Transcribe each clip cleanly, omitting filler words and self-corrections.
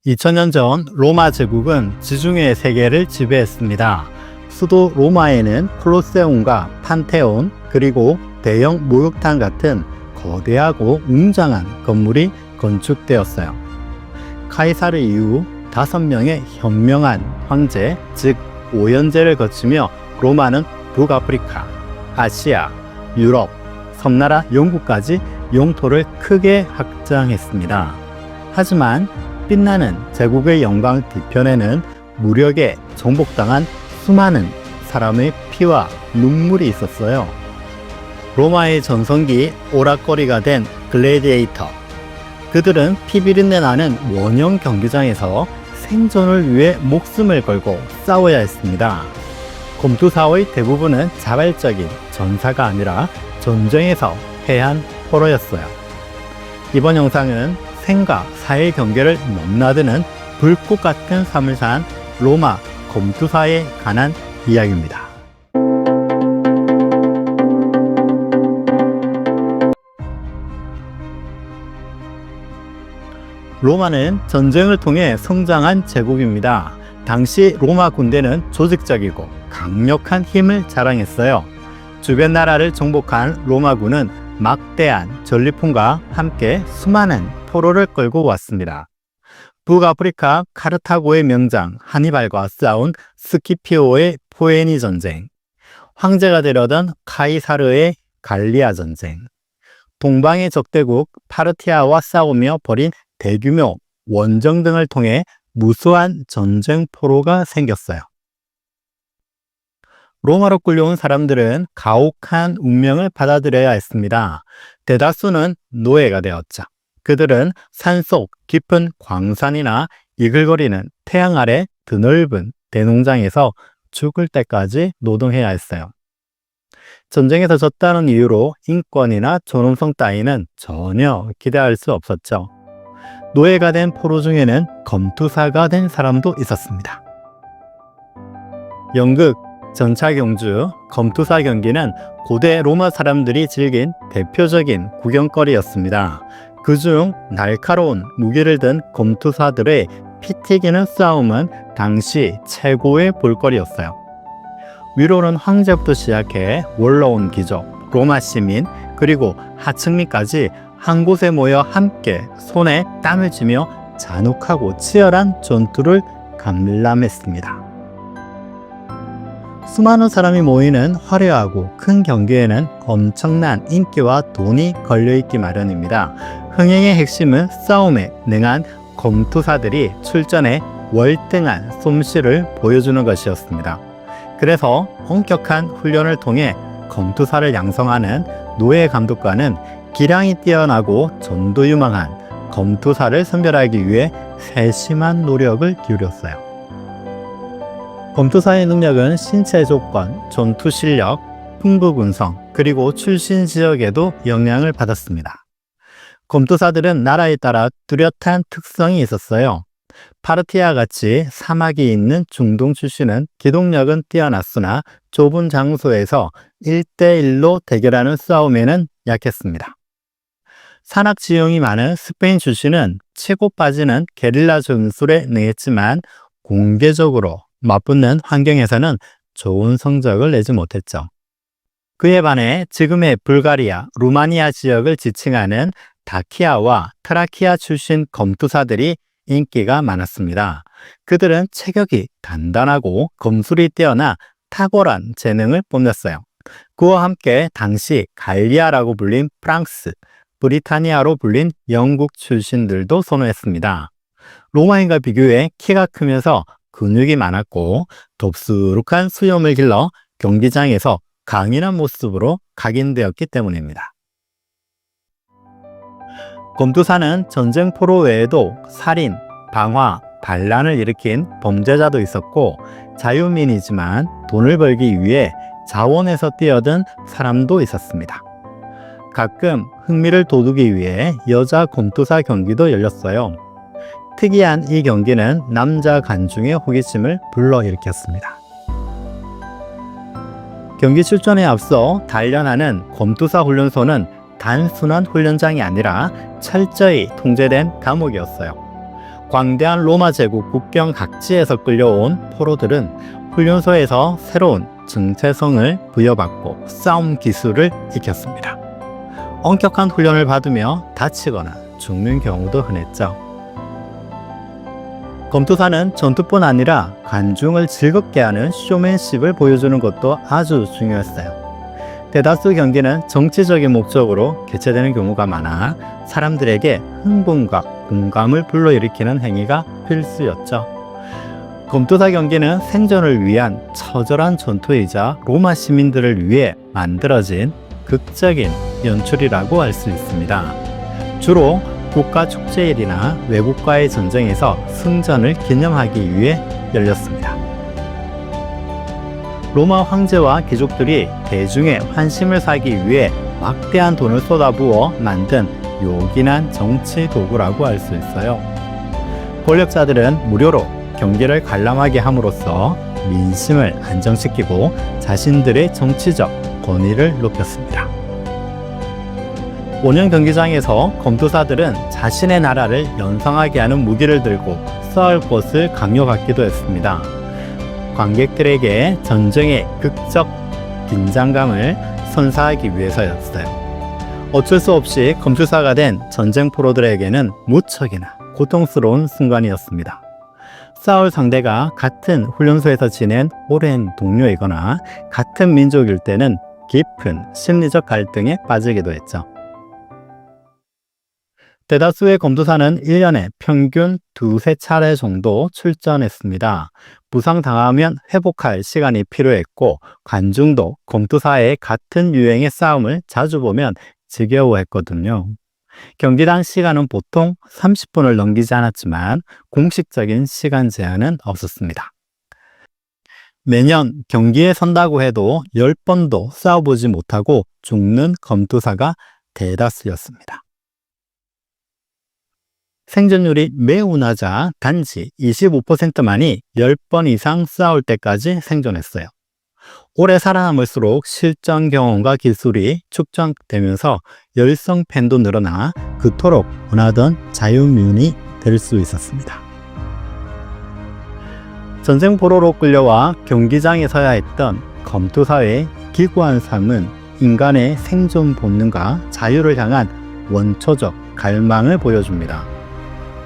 2000년 전 로마 제국은 지중해 세계를 지배했습니다. 수도 로마에는 콜로세움과 판테온, 그리고 대형 목욕탕 같은 거대하고 웅장한 건물이 건축되었어요. 카이사르 이후 5명의 현명한 황제, 즉 오연제를 거치며 로마는 북아프리카, 아시아, 유럽, 섬나라 영국까지 영토를 크게 확장했습니다. 하지만 빛나는 제국의 영광 뒤편에는 무력에 정복당한 수많은 사람의 피와 눈물이 있었어요. 로마의 전성기 오락거리가 된 글래디에이터. 그들은 피비린내 나는 원형 경기장에서 생존을 위해 목숨을 걸고 싸워야 했습니다. 검투사의 대부분은 자발적인 전사가 아니라 전쟁에서 패한 포로였어요. 이번 영상은 생과 사의 경계를 넘나드는 불꽃 같은 삶을 산 로마 검투사에 관한 이야기입니다. 로마는 전쟁을 통해 성장한 제국입니다. 당시 로마 군대는 조직적이고 강력한 힘을 자랑했어요. 주변 나라를 정복한 로마군은 막대한 전리품과 함께 수많은 포로를 끌고 왔습니다. 북아프리카 카르타고의 명장 하니발과 싸운 스키피오의 포에니 전쟁, 황제가 되려던 카이사르의 갈리아 전쟁, 동방의 적대국 파르티아와 싸우며 벌인 대규모 원정 등을 통해 무수한 전쟁 포로가 생겼어요. 로마로 끌려온 사람들은 가혹한 운명을 받아들여야 했습니다. 대다수는 노예가 되었죠. 그들은 산속 깊은 광산이나 이글거리는 태양 아래 드넓은 대농장에서 죽을 때까지 노동해야 했어요. 전쟁에서 졌다는 이유로 인권이나 존엄성 따위는 전혀 기대할 수 없었죠. 노예가 된 포로 중에는 검투사가 된 사람도 있었습니다. 연극 전차경주 검투사 경기는 고대 로마 사람들이 즐긴 대표적인 구경거리였습니다. 그중 날카로운 무기를 든 검투사들의 피 튀기는 싸움은 당시 최고의 볼거리였어요. 위로는 황제부터 시작해 원로원 귀족, 로마 시민, 그리고 하층민까지 한 곳에 모여 함께 손에 땀을 쥐며 잔혹하고 치열한 전투를 감람했습니다. 수많은 사람이 모이는 화려하고 큰 경기에는 엄청난 인기와 돈이 걸려있기 마련입니다. 흥행의 핵심은 싸움에 능한 검투사들이 출전해 월등한 솜씨를 보여주는 것이었습니다. 그래서 엄격한 훈련을 통해 검투사를 양성하는 노예 감독관은 기량이 뛰어나고 전도 유망한 검투사를 선별하기 위해 세심한 노력을 기울였어요. 검투사의 능력은 신체 조건, 전투 실력, 풍부 군성, 그리고 출신 지역에도 영향을 받았습니다. 검투사들은 나라에 따라 뚜렷한 특성이 있었어요. 파르티아 같이 사막이 있는 중동 출신은 기동력은 뛰어났으나 좁은 장소에서 1대1로 대결하는 싸움에는 약했습니다. 산악 지형이 많은 스페인 출신은 치고 빠지는 게릴라 전술에 능했지만 공개적으로 맞붙는 환경에서는 좋은 성적을 내지 못했죠. 그에 반해 지금의 불가리아, 루마니아 지역을 지칭하는 다키아와 트라키아 출신 검투사들이 인기가 많았습니다. 그들은 체격이 단단하고 검술이 뛰어나 탁월한 재능을 뽐냈어요. 그와 함께 당시 갈리아라고 불린 프랑스, 브리타니아로 불린 영국 출신들도 선호했습니다. 로마인과 비교해 키가 크면서 근육이 많았고 덥수룩한 수염을 길러 경기장에서 강인한 모습으로 각인되었기 때문입니다. 검투사는 전쟁 포로 외에도 살인, 방화, 반란을 일으킨 범죄자도 있었고 자유민이지만 돈을 벌기 위해 자원에서 뛰어든 사람도 있었습니다. 가끔 흥미를 돋우기 위해 여자 검투사 경기도 열렸어요. 특이한 이 경기는 남자 관중의 호기심을 불러일으켰습니다. 경기 출전에 앞서 단련하는 검투사 훈련소는 단순한 훈련장이 아니라 철저히 통제된 감옥이었어요. 광대한 로마 제국 국경 각지에서 끌려온 포로들은 훈련소에서 새로운 정체성을 부여받고 싸움 기술을 익혔습니다. 엄격한 훈련을 받으며 다치거나 죽는 경우도 흔했죠. 검투사는 전투뿐 아니라 관중을 즐겁게 하는 쇼맨십을 보여주는 것도 아주 중요했어요. 대다수 경기는 정치적인 목적으로 개최되는 경우가 많아 사람들에게 흥분과 공감을 불러일으키는 행위가 필수였죠. 검투사 경기는 생존을 위한 처절한 전투이자 로마 시민들을 위해 만들어진 극적인 연출이라고 할 수 있습니다. 주로 국가 축제일이나 외국과의 전쟁에서 승전을 기념하기 위해 열렸습니다. 로마 황제와 귀족들이 대중의 환심을 사기 위해 막대한 돈을 쏟아부어 만든 요긴한 정치 도구라고 할 수 있어요. 권력자들은 무료로 경기를 관람하게 함으로써 민심을 안정시키고 자신들의 정치적 권위를 높였습니다. 원형 경기장에서 검투사들은 자신의 나라를 연상하게 하는 무기를 들고 싸울 것을 강요받기도 했습니다. 관객들에게 전쟁의 극적 긴장감을 선사하기 위해서였어요. 어쩔 수 없이 검투사가 된 전쟁 프로들에게는 무척이나 고통스러운 순간이었습니다. 싸울 상대가 같은 훈련소에서 지낸 오랜 동료이거나 같은 민족일 때는 깊은 심리적 갈등에 빠지기도 했죠. 대다수의 검투사는 1년에 평균 2~3차례 정도 출전했습니다. 부상당하면 회복할 시간이 필요했고 관중도 검투사의 같은 유행의 싸움을 자주 보면 지겨워했거든요. 경기당 시간은 보통 30분을 넘기지 않았지만 공식적인 시간 제한은 없었습니다. 매년 경기에 선다고 해도 10번도 싸워보지 못하고 죽는 검투사가 대다수였습니다. 생존율이 매우 낮아 단지 25%만이 10번 이상 싸울 때까지 생존했어요. 오래 살아남을수록 실전 경험과 기술이 축적되면서 열성 팬도 늘어나 그토록 원하던 자유민이 될 수 있었습니다. 전쟁 포로로 끌려와 경기장에 서야 했던 검투사의 기구한 삶은 인간의 생존 본능과 자유를 향한 원초적 갈망을 보여줍니다.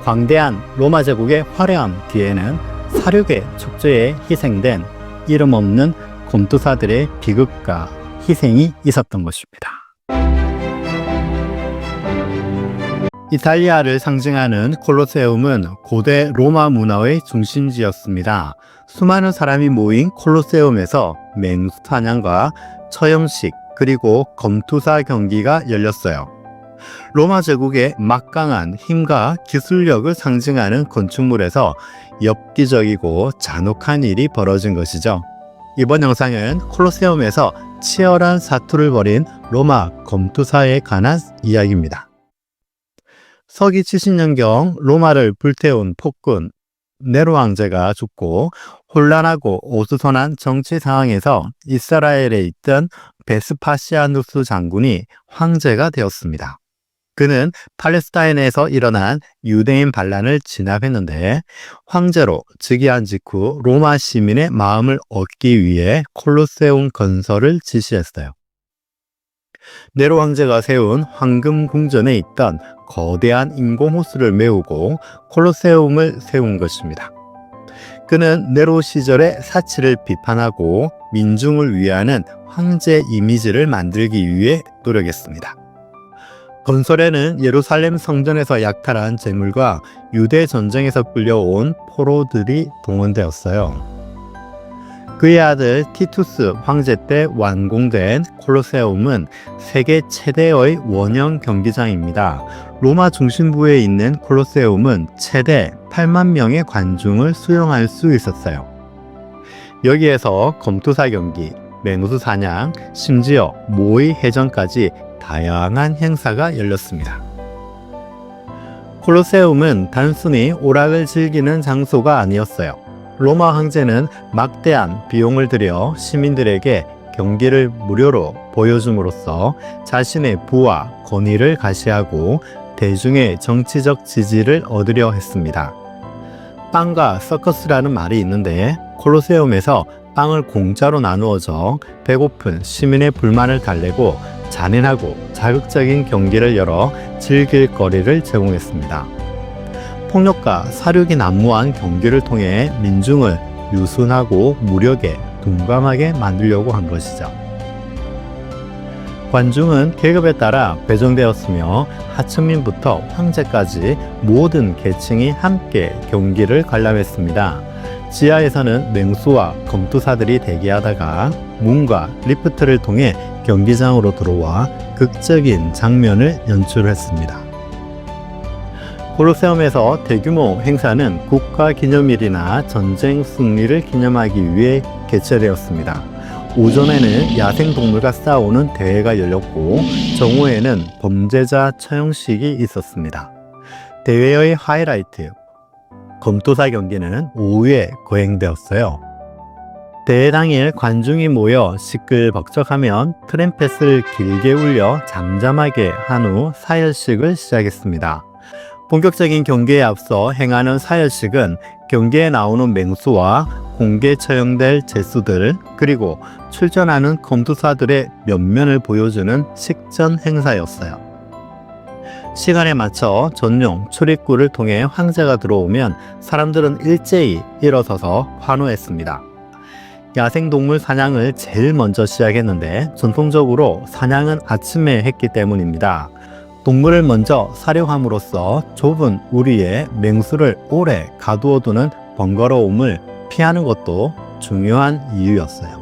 광대한 로마 제국의 화려함 뒤에는 사륙의 축제에 희생된 이름 없는 검투사들의 비극과 희생이 있었던 것입니다. 이탈리아를 상징하는 콜로세움은 고대 로마 문화의 중심지였습니다. 수많은 사람이 모인 콜로세움에서 맹수 사냥과 처형식 그리고 검투사 경기가 열렸어요. 로마 제국의 막강한 힘과 기술력을 상징하는 건축물에서 엽기적이고 잔혹한 일이 벌어진 것이죠. 이번 영상은 콜로세움에서 치열한 사투를 벌인 로마 검투사에 관한 이야기입니다. 서기 70년경 로마를 불태운 폭군 네로 황제가 죽고 혼란하고 어수선한 정치 상황에서 이스라엘에 있던 베스파시아누스 장군이 황제가 되었습니다. 그는 팔레스타인에서 일어난 유대인 반란을 진압했는데 황제로 즉위한 직후 로마 시민의 마음을 얻기 위해 콜로세움 건설을 지시했어요. 네로 황제가 세운 황금 궁전에 있던 거대한 인공호수를 메우고 콜로세움을 세운 것입니다. 그는 네로 시절의 사치를 비판하고 민중을 위하는 황제 이미지를 만들기 위해 노력했습니다. 건설에는 예루살렘 성전에서 약탈한 재물과 유대 전쟁에서 끌려온 포로들이 동원되었어요. 그의 아들 티투스 황제 때 완공된 콜로세움은 세계 최대의 원형 경기장입니다. 로마 중심부에 있는 콜로세움은 최대 8만 명의 관중을 수용할 수 있었어요. 여기에서 검투사 경기, 맹수 사냥, 심지어 모의 해전까지 다양한 행사가 열렸습니다. 콜로세움은 단순히 오락을 즐기는 장소가 아니었어요. 로마 황제는 막대한 비용을 들여 시민들에게 경기를 무료로 보여줌으로써 자신의 부와 권위를 가시하고 대중의 정치적 지지를 얻으려 했습니다. 빵과 서커스라는 말이 있는데 콜로세움에서 빵을 공짜로 나누어져 배고픈 시민의 불만을 달래고 잔인하고 자극적인 경기를 열어 즐길 거리를 제공했습니다. 폭력과 사륙이 난무한 경기를 통해 민중을 유순하고 무력에 둔감하게 만들려고 한 것이죠. 관중은 계급에 따라 배정되었으며 하층민부터 황제까지 모든 계층이 함께 경기를 관람했습니다. 지하에서는 맹수와 검투사들이 대기하다가 문과 리프트를 통해 경기장으로 들어와 극적인 장면을 연출했습니다. 콜로세움에서 대규모 행사는 국가기념일이나 전쟁 승리를 기념하기 위해 개최되었습니다. 오전에는 야생동물과 싸우는 대회가 열렸고 정오에는 범죄자 처형식이 있었습니다. 대회의 하이라이트, 검투사 경기는 오후에 거행되었어요. 대회 당일 관중이 모여 시끌벅적하면 트럼펫을 길게 울려 잠잠하게 한 후 사열식을 시작했습니다. 본격적인 경기에 앞서 행하는 사열식은 경기에 나오는 맹수와 공개 처형될 죄수들 그리고 출전하는 검투사들의 면면을 보여주는 식전 행사였어요. 시간에 맞춰 전용 출입구를 통해 황제가 들어오면 사람들은 일제히 일어서서 환호했습니다. 야생동물 사냥을 제일 먼저 시작했는데 전통적으로 사냥은 아침에 했기 때문입니다. 동물을 먼저 사령함으로써 좁은 우리에 맹수를 오래 가두어두는 번거로움을 피하는 것도 중요한 이유였어요.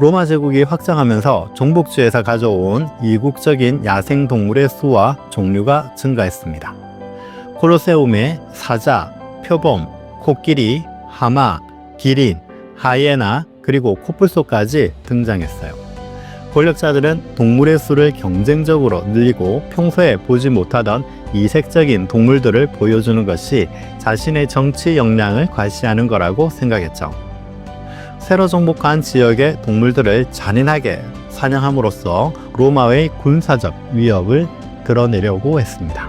로마 제국이 확장하면서 종복지에서 가져온 이국적인 야생동물의 수와 종류가 증가했습니다. 콜로세움에 사자, 표범, 코끼리, 하마, 기린, 하이에나 그리고 코뿔소까지 등장했어요. 권력자들은 동물의 수를 경쟁적으로 늘리고 평소에 보지 못하던 이색적인 동물들을 보여주는 것이 자신의 정치 역량을 과시하는 거라고 생각했죠. 새로 정복한 지역의 동물들을 잔인하게 사냥함으로써 로마의 군사적 위협을 드러내려고 했습니다.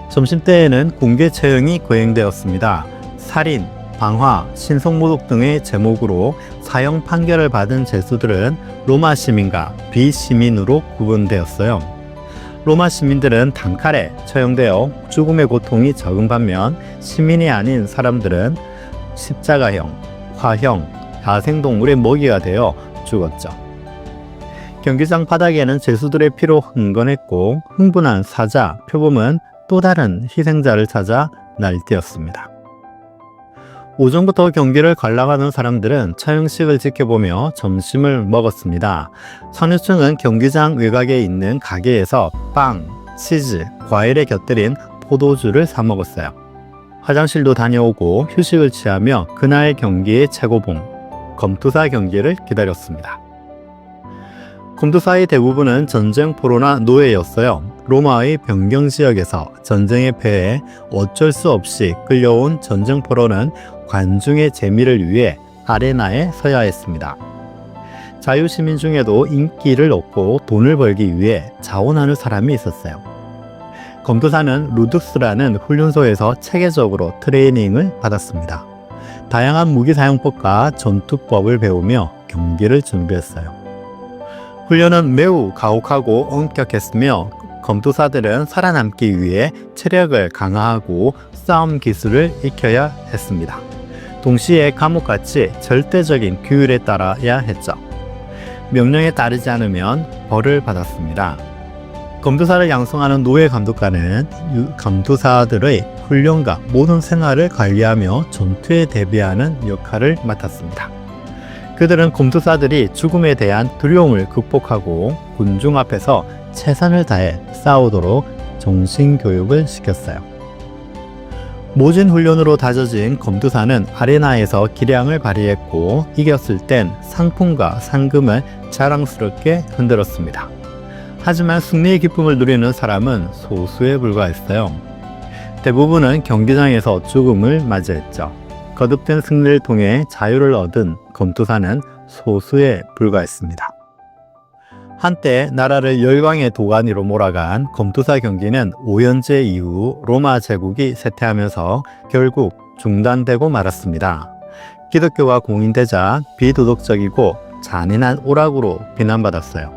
점심때에는 공개 처형이 거행되었습니다. 살인, 방화, 신성모독 등의 제목으로 사형 판결을 받은 죄수들은 로마 시민과 비시민으로 구분되었어요. 로마 시민들은 단칼에 처형되어 죽음의 고통이 적은 반면 시민이 아닌 사람들은 십자가형, 화형, 야생동물의 먹이가 되어 죽었죠. 경기장 바닥에는 죄수들의 피로 흥건했고 흥분한 사자, 표범은 또 다른 희생자를 찾아 날뛰었습니다. 오전부터 경기를 관람하는 사람들은 처형식을 지켜보며 점심을 먹었습니다. 선유층은 경기장 외곽에 있는 가게에서 빵, 치즈, 과일에 곁들인 포도주를 사 먹었어요. 화장실도 다녀오고 휴식을 취하며 그날 경기의 최고봉, 검투사 경기를 기다렸습니다. 검투사의 대부분은 전쟁 포로나 노예였어요. 로마의 변경 지역에서 전쟁에 패해 어쩔 수 없이 끌려온 전쟁 포로는 관중의 재미를 위해 아레나에 서야 했습니다. 자유시민 중에도 인기를 얻고 돈을 벌기 위해 자원하는 사람이 있었어요. 검투사는 루두스라는 훈련소에서 체계적으로 트레이닝을 받았습니다. 다양한 무기 사용법과 전투법을 배우며 경기를 준비했어요. 훈련은 매우 가혹하고 엄격했으며 검투사들은 살아남기 위해 체력을 강화하고 싸움 기술을 익혀야 했습니다. 동시에 감옥같이 절대적인 규율에 따라야 했죠. 명령에 따르지 않으면 벌을 받았습니다. 검투사를 양성하는 노예 감독관은 검투사들의 훈련과 모든 생활을 관리하며 전투에 대비하는 역할을 맡았습니다. 그들은 검투사들이 죽음에 대한 두려움을 극복하고 군중 앞에서 최선을 다해 싸우도록 정신교육을 시켰어요. 모진 훈련으로 다져진 검투사는 아레나에서 기량을 발휘했고 이겼을 땐 상품과 상금을 자랑스럽게 흔들었습니다. 하지만 승리의 기쁨을 누리는 사람은 소수에 불과했어요. 대부분은 경기장에서 죽음을 맞이했죠. 거듭된 승리를 통해 자유를 얻은 검투사는 소수에 불과했습니다. 한때 나라를 열강의 도가니로 몰아간 검투사 경기는 오연제 이후 로마 제국이 쇠퇴하면서 결국 중단되고 말았습니다. 기독교가 공인되자 비도덕적이고 잔인한 오락으로 비난받았어요.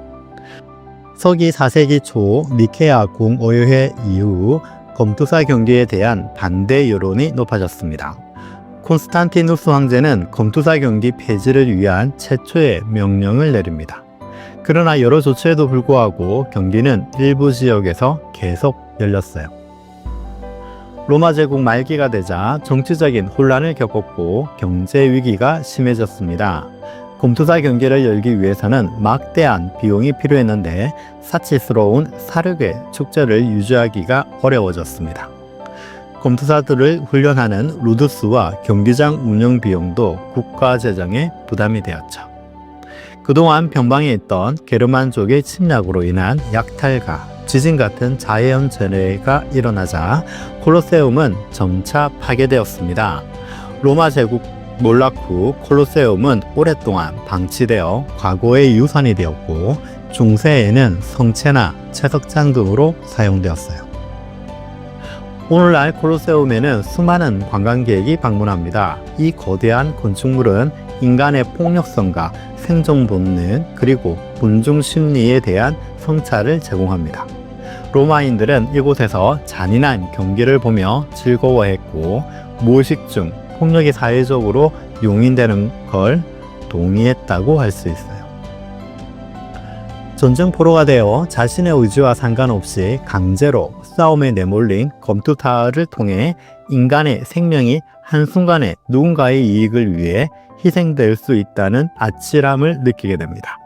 서기 4세기 초 니케아 공오회회 이후 검투사 경기에 대한 반대 여론이 높아졌습니다. 콘스탄티누스 황제는 검투사 경기 폐지를 위한 최초의 명령을 내립니다. 그러나 여러 조치에도 불구하고 경기는 일부 지역에서 계속 열렸어요. 로마 제국 말기가 되자 정치적인 혼란을 겪었고 경제 위기가 심해졌습니다. 검투사 경기를 열기 위해서는 막대한 비용이 필요했는데 사치스러운 사륙의 축제를 유지하기가 어려워졌습니다. 검투사들을 훈련하는 루두스와 경기장 운영 비용도 국가 재정에 부담이 되었죠. 그동안 변방에 있던 게르만족의 침략으로 인한 약탈과 지진 같은 자연 재해가 일어나자 콜로세움은 점차 파괴되었습니다. 로마 제국 몰락 후 콜로세움은 오랫동안 방치되어 과거의 유산이 되었고 중세에는 성체나 채석장 등으로 사용되었어요. 오늘날 콜로세움에는 수많은 관광객이 방문합니다. 이 거대한 건축물은 인간의 폭력성과 생존 본능 그리고 군중 심리에 대한 성찰을 제공합니다. 로마인들은 이곳에서 잔인한 경기를 보며 즐거워했고 무의식 중 폭력이 사회적으로 용인되는 걸 동의했다고 할 수 있어요. 전쟁 포로가 되어 자신의 의지와 상관없이 강제로 싸움에 내몰린 검투사를 통해 인간의 생명이 한순간에 누군가의 이익을 위해 희생될 수 있다는 아찔함을 느끼게 됩니다.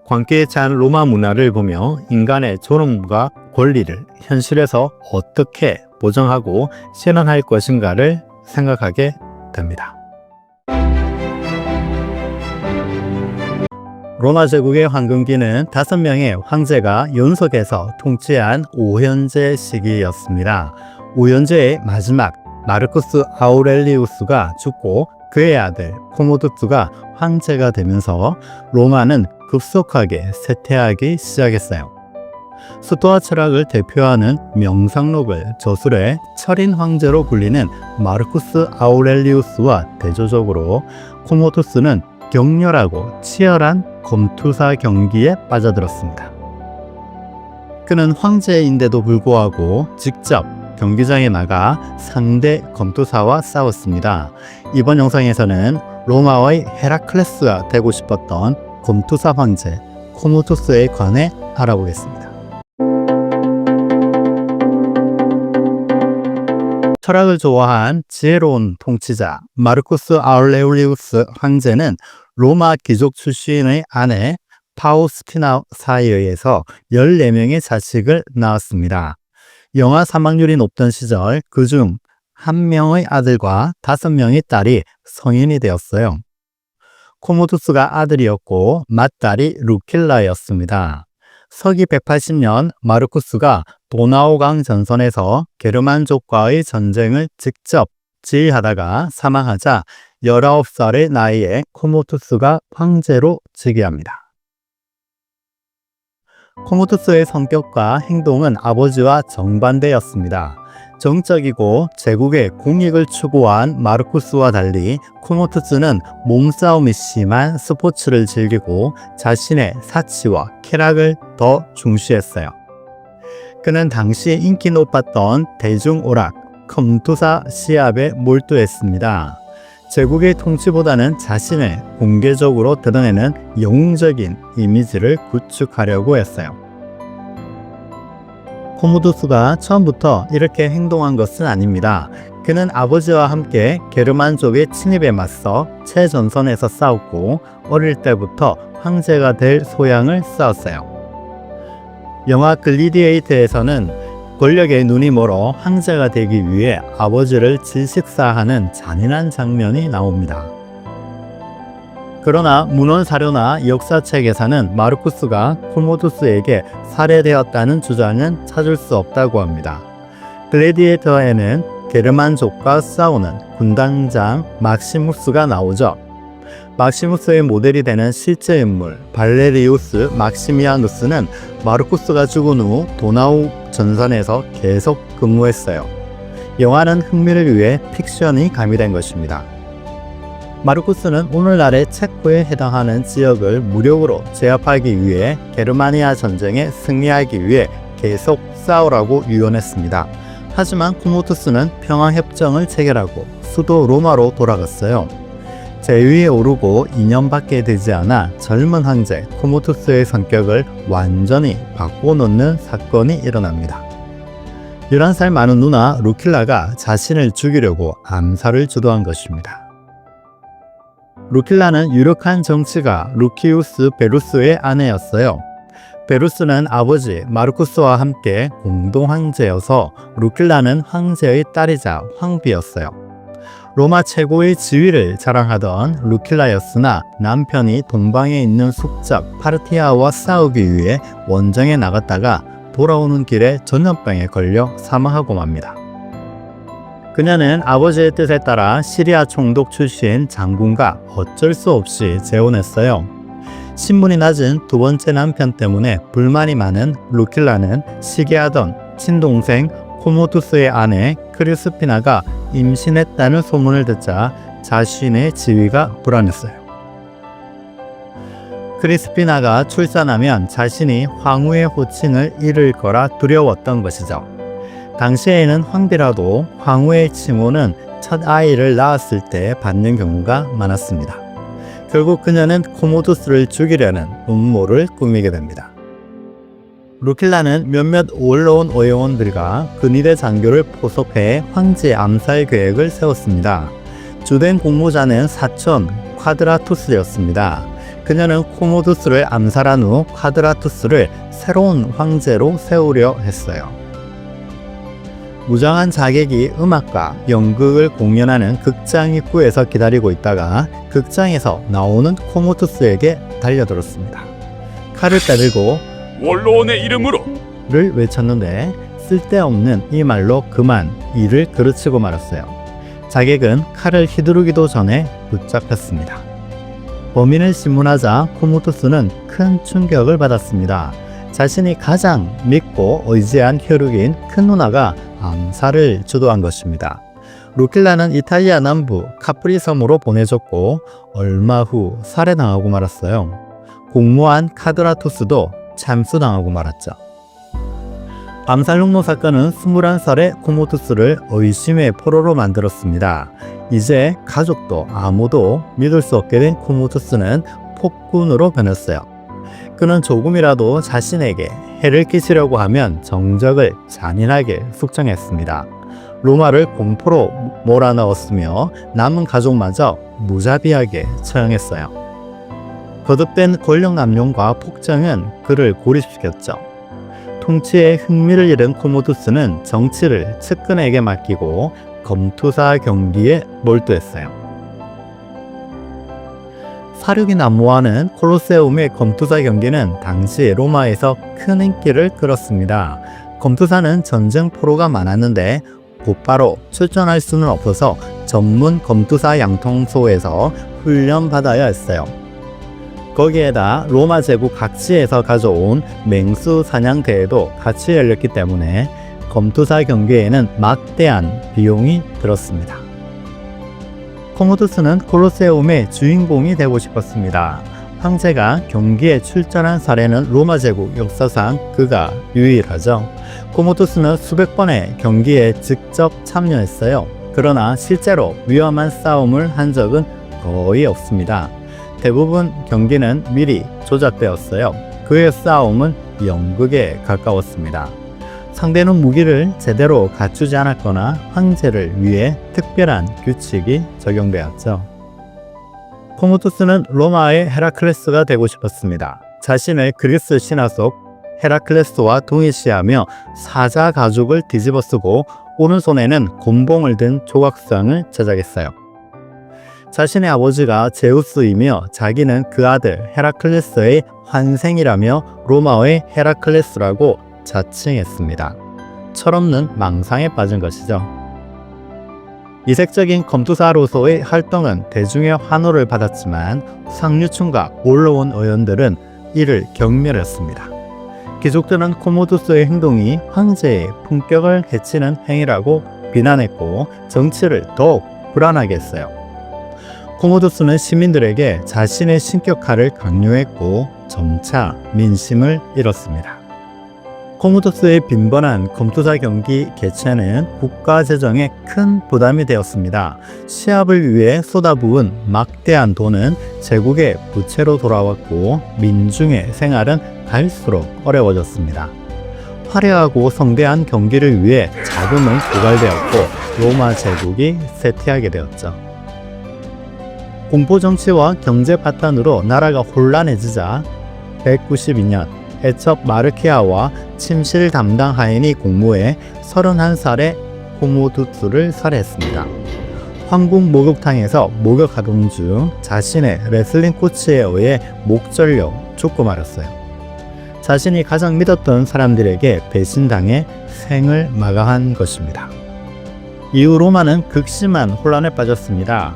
광기에 찬 로마 문화를 보며 인간의 존엄과 권리를 현실에서 어떻게 보정하고 실현할 것인가를 생각하게 됩니다. 로마 제국의 황금기는 5명의 황제가 연속해서 통치한 오현제 시기였습니다. 오현제의 마지막 마르쿠스 아우렐리우스가 죽고 그의 아들 코모두스가 황제가 되면서 로마는 급속하게 쇠퇴하기 시작했어요. 수도와 철학을 대표하는 명상록을 저술해 철인 황제로 불리는 마르쿠스 아우렐리우스와 대조적으로 코모두스는 격렬하고 치열한 검투사 경기에 빠져들었습니다. 그는 황제인데도 불구하고 직접 경기장에 나가 상대 검투사와 싸웠습니다. 이번 영상에서는 로마의 헤라클레스가 되고 싶었던 검투사 황제 코모두스에 관해 알아보겠습니다. 철학을 좋아한 지혜로운 통치자 마르쿠스 아우렐리우스 황제는 로마 귀족 출신의 아내 파우스티나사에 의해서 14명의 자식을 낳았습니다. 영아 사망률이 높던 시절 그중 1명의 아들과 5명의 딸이 성인이 되었어요. 코모두스가 아들이었고 맏딸이 루킬라였습니다. 서기 180년 마르쿠스가 도나우강 전선에서 게르만족과의 전쟁을 직접 지휘하다가 사망하자 19살의 나이에 코모두스가 황제로 즉위합니다. 코모두스의 성격과 행동은 아버지와 정반대였습니다. 정적이고 제국의 공익을 추구한 마르쿠스와 달리 코모두스는 몸싸움이 심한 스포츠를 즐기고 자신의 사치와 쾌락을 더 중시했어요. 그는 당시 인기 높았던 대중오락, 검투사 시합에 몰두했습니다. 제국의 통치보다는 자신을 공개적으로 드러내는 영웅적인 이미지를 구축하려고 했어요. 코모두스가 처음부터 이렇게 행동한 것은 아닙니다. 그는 아버지와 함께 게르만족의 침입에 맞서 최전선에서 싸웠고 어릴 때부터 황제가 될 소양을 쌓았어요. 영화 글리디에이터에서는 권력에 눈이 멀어 황제가 되기 위해 아버지를 질식사하는 잔인한 장면이 나옵니다. 그러나 문헌사료나 역사책에서는 마르쿠스가 코모두스에게 살해되었다는 주장은 찾을 수 없다고 합니다. 글래디에이터에는 게르만족과 싸우는 군단장 막시무스가 나오죠. 막시무스의 모델이 되는 실제 인물 발레리우스 막시미아누스는 마르쿠스가 죽은 후 도나우 전선에서 계속 근무했어요. 영화는 흥미를 위해 픽션이 가미된 것입니다. 마르쿠스는 오늘날의 체코에 해당하는 지역을 무력으로 제압하기 위해 게르마니아 전쟁에 승리하기 위해 계속 싸우라고 유언했습니다. 하지만 코모투스는 평화협정을 체결하고 수도 로마로 돌아갔어요. 제위에 오르고 2년밖에 되지 않아 젊은 황제 코모투스의 성격을 완전히 바꿔놓는 사건이 일어납니다. 11살 많은 누나 루킬라가 자신을 죽이려고 암살을 주도한 것입니다. 루킬라는 유력한 정치가 루키우스 베루스의 아내였어요. 베루스는 아버지 마르쿠스와 함께 공동 황제여서 루킬라는 황제의 딸이자 황비였어요. 로마 최고의 지위를 자랑하던 루킬라였으나 남편이 동방에 있는 숙적 파르티아와 싸우기 위해 원정에 나갔다가 돌아오는 길에 전염병에 걸려 사망하고 맙니다. 그녀는 아버지의 뜻에 따라 시리아 총독 출신 장군과 어쩔 수 없이 재혼했어요. 신분이 낮은 두 번째 남편 때문에 불만이 많은 루킬라는 시기하던 친동생 코모투스의 아내 크리스피나가 임신했다는 소문을 듣자 자신의 지위가 불안했어요. 크리스피나가 출산하면 자신이 황후의 호칭을 잃을 거라 두려웠던 것이죠. 당시에는 황비라도 황후의 칭호는 첫 아이를 낳았을 때 받는 경우가 많았습니다. 결국 그녀는 코모투스를 죽이려는 음모를 꾸미게 됩니다. 루킬라는 몇몇 올라온 의원들과 근위대 장교를 포섭해 황제 암살 계획을 세웠습니다. 주된 공모자는 사촌 콰드라투스였습니다. 그녀는 코모투스를 암살한 후 콰드라투스를 새로운 황제로 세우려 했어요. 무장한 자객이 음악과 연극을 공연하는 극장 입구에서 기다리고 있다가 극장에서 나오는 코모투스에게 달려들었습니다. 칼을 빼들고 원로원의 이름으로 를 외쳤는데 쓸데없는 이 말로 그만 이를 그르치고 말았어요. 자객은 칼을 휘두르기도 전에 붙잡혔습니다. 범인을 신문하자 코모투스는 큰 충격을 받았습니다. 자신이 가장 믿고 의지한 혈육인 큰 누나가 암살을 주도한 것입니다. 루킬라는 이탈리아 남부 카프리 섬으로 보내졌고 얼마 후 살해당하고 말았어요. 공모한 카드라투스도 참수당하고 말았죠. 암살 흉노 사건은 21살의 코모투스를 의심의 포로로 만들었습니다. 이제 가족도 아무도 믿을 수 없게 된 코모투스는 폭군으로 변했어요. 그는 조금이라도 자신에게 해를 끼치려고 하면 정적을 잔인하게 숙청했습니다. 로마를 공포로 몰아넣었으며 남은 가족마저 무자비하게 처형했어요. 거듭된 권력 남용과 폭정은 그를 고립시켰죠. 통치에 흥미를 잃은 코모투스는 정치를 측근에게 맡기고 검투사 경기에 몰두했어요. 사륙이 난무하는 콜로세움의 검투사 경기는 당시 로마에서 큰 인기를 끌었습니다. 검투사는 전쟁 포로가 많았는데 곧바로 출전할 수는 없어서 전문 검투사 양통소에서 훈련받아야 했어요. 거기에다 로마 제국 각지에서 가져온 맹수 사냥대회도 같이 열렸기 때문에 검투사 경기에는 막대한 비용이 들었습니다. 코모투스는 콜로세움의 주인공이 되고 싶었습니다. 황제가 경기에 출전한 사례는 로마 제국 역사상 그가 유일하죠. 코모투스는 수백 번의 경기에 직접 참여했어요. 그러나 실제로 위험한 싸움을 한 적은 거의 없습니다. 대부분 경기는 미리 조작되었어요. 그의 싸움은 연극에 가까웠습니다. 상대는 무기를 제대로 갖추지 않았거나 황제를 위해 특별한 규칙이 적용되었죠. 코모투스는 로마의 헤라클레스가 되고 싶었습니다. 자신을 그리스 신화 속 헤라클레스와 동일시하며 사자 가죽을 뒤집어쓰고 오른손에는 곤봉을 든 조각상을 제작했어요. 자신의 아버지가 제우스이며 자기는 그 아들 헤라클레스의 환생이라며 로마의 헤라클레스라고 자칭했습니다. 철없는 망상에 빠진 것이죠. 이색적인 검투사로서의 활동은 대중의 환호를 받았지만 상류층과 올라온 의원들은 이를 경멸했습니다. 귀족들은 코모두스의 행동이 황제의 품격을 해치는 행위라고 비난했고 정치를 더욱 불안하게 했어요. 코모두스는 시민들에게 자신의 신격화를 강요했고 점차 민심을 잃었습니다. 코모두스의 빈번한 검투사 경기 개최는 국가 재정에 큰 부담이 되었습니다. 시합을 위해 쏟아부은 막대한 돈은 제국의 부채로 돌아왔고 민중의 생활은 갈수록 어려워졌습니다. 화려하고 성대한 경기를 위해 자금은 고갈되었고 로마 제국이 쇠퇴하게 되었죠. 공포 정치와 경제 파탄으로 나라가 혼란해지자 192년 애첩 마르키아와 침실 담당 하인이 공모해 31살의 코모두스를 살해했습니다. 황궁 목욕탕에서 목욕하던 중 자신의 레슬링 코치에 의해 목 절려 죽고 말았어요. 자신이 가장 믿었던 사람들에게 배신당해 생을 마감한 것입니다. 이후 로마는 극심한 혼란에 빠졌습니다.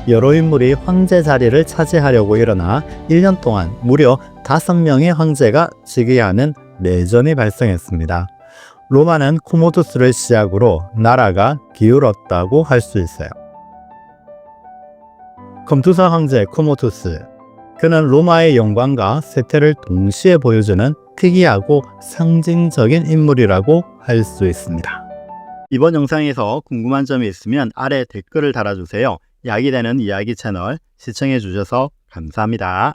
여러 인물이 황제 자리를 차지하려고 일어나 1년 동안 무려 5명의 황제가 즉위하는 내전이 발생했습니다. 로마는 코모두스를 시작으로 나라가 기울었다고 할 수 있어요. 검투사 황제 코모두스. 그는 로마의 영광과 쇠퇴를 동시에 보여주는 특이하고 상징적인 인물이라고 할 수 있습니다. 이번 영상에서 궁금한 점이 있으면 아래 댓글을 달아주세요. 약이 되는 이야기 채널 시청해 주셔서 감사합니다.